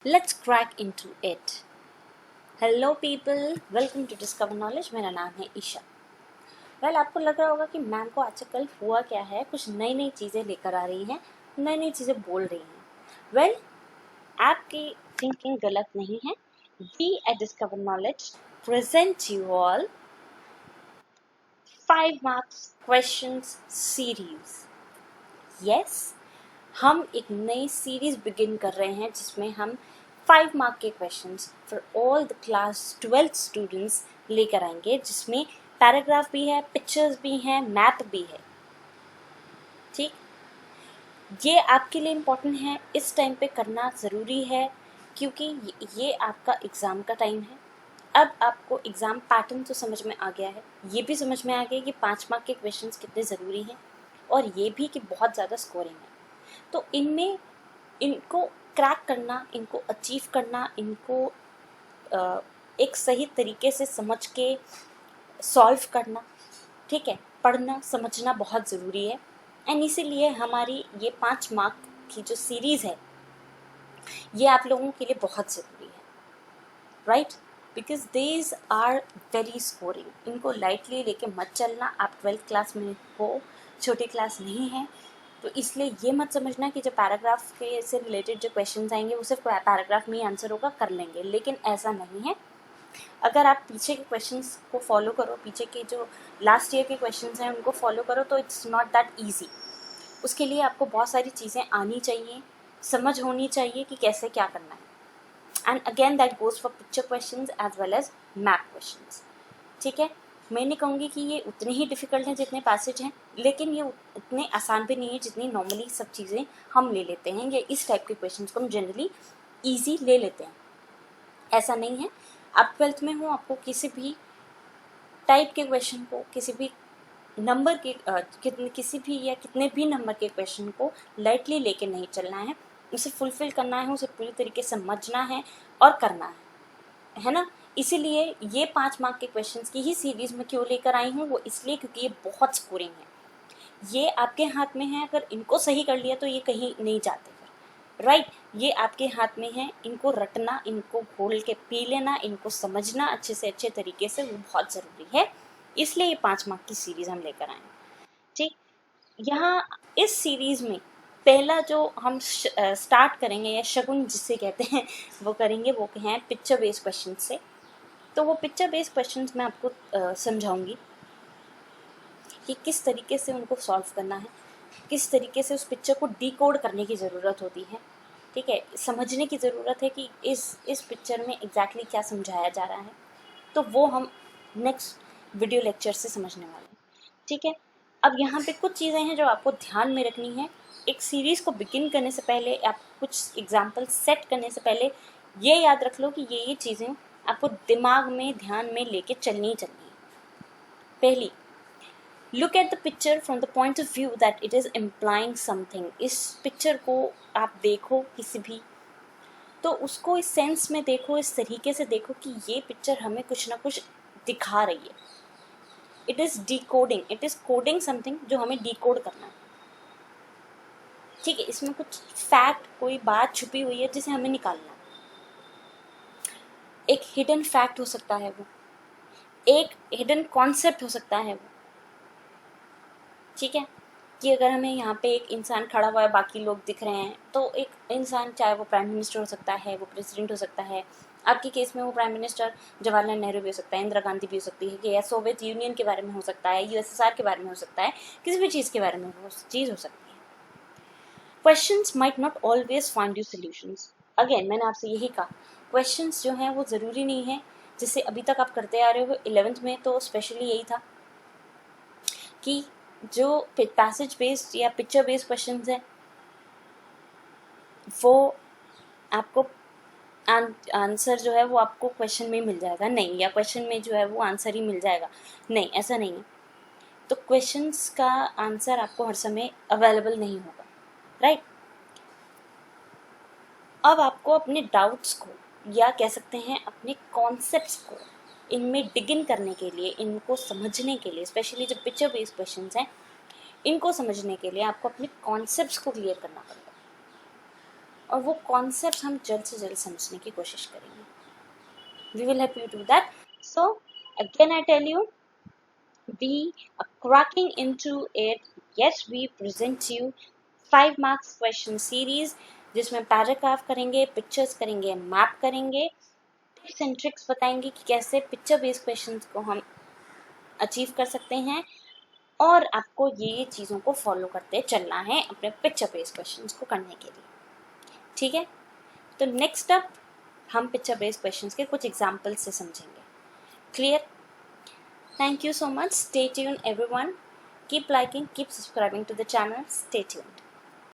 Let's crack into it. Hello people, welcome to Discover Knowledge. मेरा नाम है ईशा. आपको लग रहा होगा कि मैम को आजकल हुआ क्या है, कुछ नई नई चीज़ें लेकर आ रही हैं, नई नई चीज़ें बोल रही हैं. आपकी थिंकिंग गलत नहीं है. We at Discover Knowledge present you all 5 marks questions series. Yes, हम एक नई सीरीज बिगिन कर रहे हैं जिसमें हम 5 मार्क के questions for all the class 12 students लेकर आएंगे, जिसमें पैराग्राफ भी है, पिक्चर्स भी हैं, मैप भी है. ठीक, ये आपके लिए इम्पोर्टेंट है, इस टाइम पे करना ज़रूरी है क्योंकि ये आपका एग्ज़ाम का टाइम है. अब आपको एग्ज़ाम पैटर्न तो समझ में आ गया है, ये भी समझ में आ गया कि 5 मार्क के क्वेश्चंस कितने ज़रूरी हैं और ये भी कि बहुत ज़्यादा स्कोरिंग है. तो इनको क्रैक करना, इनको अचीव करना, इनको एक सही तरीके से समझ के सॉल्व करना, ठीक है, पढ़ना समझना बहुत ज़रूरी है. एंड इसीलिए हमारी ये 5 मार्क की जो सीरीज़ है ये आप लोगों के लिए बहुत ज़रूरी है, right? Because these are very scoring. इनको लाइटली लेके मत चलना. आप 12th क्लास में हो, छोटी क्लास नहीं है, तो इसलिए ये मत समझना कि जो पैराग्राफ के से रिलेटेड जो क्वेश्चंस आएंगे वो सिर्फ पैराग्राफ में ही आंसर होगा, कर लेंगे, लेकिन ऐसा नहीं है. अगर आप पीछे के क्वेश्चंस को फॉलो करो, पीछे के जो लास्ट ईयर के क्वेश्चंस हैं उनको फॉलो करो, तो इट्स नॉट दैट ईजी. उसके लिए आपको बहुत सारी चीज़ें आनी चाहिए, समझ होनी चाहिए कि कैसे क्या करना है. And again that goes for picture questions as well as map questions. ठीक है, मैं नहीं कहूँगी कि ये उतने ही डिफ़िकल्ट हैं जितने पैसेज हैं, लेकिन ये उतने आसान भी नहीं है जितनी नॉर्मली सब चीज़ें हम ले लेते हैं, या इस टाइप के क्वेश्चंस को हम जनरली ईजी ले लेते हैं. ऐसा नहीं है. आप 12th में हो, आपको किसी भी टाइप के क्वेश्चन को, किसी भी नंबर के किसी भी या कितने भी नंबर के क्वेश्चन को लाइटली लेके नहीं चलना है. उसे फुलफ़िल करना है, उसे पूरी तरीके से समझना है और करना है ना. इसीलिए ये 5 मार्क के क्वेश्चंस की ही सीरीज़ में क्यों लेकर आई हूँ, वो इसलिए क्योंकि ये बहुत स्कोरिंग है. ये आपके हाथ में है. अगर इनको सही कर लिया तो ये कहीं नहीं जाते फिर, राइट? ये आपके हाथ में है. इनको रटना, इनको घोल के पी लेना, इनको समझना अच्छे से अच्छे तरीके से, वो बहुत ज़रूरी है. इसलिए ये 5 मार्क की सीरीज़ हम लेकर आए हैं. ठीक, यहाँ इस सीरीज़ में पहला जो हम स्टार्ट करेंगे, या शगुन जिसे कहते हैं वो करेंगे, वो हैं पिक्चर बेस्ड क्वेश्चन से. तो वो पिक्चर बेस्ड क्वेश्चंस मैं आपको समझाऊंगी कि किस तरीके से उनको सॉल्व करना है, किस तरीके से उस पिक्चर को डिकोड करने की ज़रूरत होती है. ठीक है, समझने की ज़रूरत है कि इस पिक्चर में एग्जैक्टली क्या समझाया जा रहा है. तो वो हम नेक्स्ट वीडियो लेक्चर से समझने वाले हैं. ठीक है, अब यहाँ पे कुछ चीज़ें हैं जो आपको ध्यान में रखनी है. एक सीरीज़ को बिगिन करने से पहले, आप कुछ एग्जाम्पल सेट करने से पहले ये याद रख लो कि ये चीज़ें आपको दिमाग में, ध्यान में लेके चलनी है. पहली, look at the picture from the point of view that it is implying something. इस पिक्चर को आप देखो किसी भी, तो उसको इस सेंस में देखो, इस तरीके से देखो कि ये पिक्चर हमें कुछ ना कुछ दिखा रही है. It is decoding, it is coding something जो हमें डिकोड करना है. ठीक है, इसमें कुछ फैक्ट, कोई बात छुपी हुई है जिसे हमें निकालना है. एक हिडन फैक्ट हो सकता है वो, एक हिडन कॉन्सेप्ट हो सकता है वो. ठीक है, कि अगर हमें यहाँ पे एक इंसान खड़ा हुआ है, बाकी लोग दिख रहे हैं, तो एक इंसान, चाहे वो प्राइम मिनिस्टर हो सकता है, वो प्रेसिडेंट हो सकता है. आपके केस में वो प्राइम मिनिस्टर जवाहरलाल नेहरू भी हो सकता है, इंदिरा गांधी भी हो सकती है, कि या सोवियत यूनियन के बारे में हो सकता है, यूएसएसआर के बारे में हो सकता है, किसी भी चीज़ के बारे में वो चीज़ हो सकती है. Questions might not always find you solutions. Again मैंने आपसे यही कहा, क्वेश्चंस जो हैं वो ज़रूरी नहीं है. जैसे अभी तक आप करते आ रहे हो 11th में, तो स्पेशली यही था कि जो पैसेज बेस्ड या पिक्चर बेस्ड क्वेश्चंस हैं वो आपको आंसर जो है वो आपको क्वेश्चन में मिल जाएगा नहीं, या क्वेश्चन में जो है वो आंसर ही मिल जाएगा नहीं, ऐसा नहीं है. तो क्वेश्चंस का आंसर आपको हर समय अवेलेबल नहीं होगा, राइट? अब आपको अपने डाउट्स को, या कह सकते हैं अपने कॉन्सेप्ट्स को, इनमें डिगिन करने के लिए, इनको समझने के लिए, स्पेशली जो पिक्चर बेस्ड क्वेश्चंस हैं, इनको समझने के लिए आपको अपने कॉन्सेप्ट्स को क्लियर करना पड़ेगा. और वो कॉन्सेप्ट हम जल्द से जल्द समझने की कोशिश करेंगे. We will help you do that. So again I tell you, we are cracking into it. Yes, we present you 5 marks question series जिसमें पैराग्राफ करेंगे, पिक्चर्स करेंगे, मैप करेंगे, टिप्स एंड ट्रिक्स बताएंगे कि कैसे पिक्चर बेस्ड क्वेश्चंस को हम achieve कर सकते हैं, और आपको ये चीज़ों को फॉलो करते चलना है अपने पिक्चर बेस्ड क्वेश्चंस को करने के लिए. ठीक है, तो नेक्स्ट अप हम पिक्चर बेस्ड क्वेश्चंस के कुछ एग्जाम्पल्स से समझेंगे. Clear? Thank you so much. Stay tuned everyone. Keep liking, keep subscribing to the channel. Stay tuned.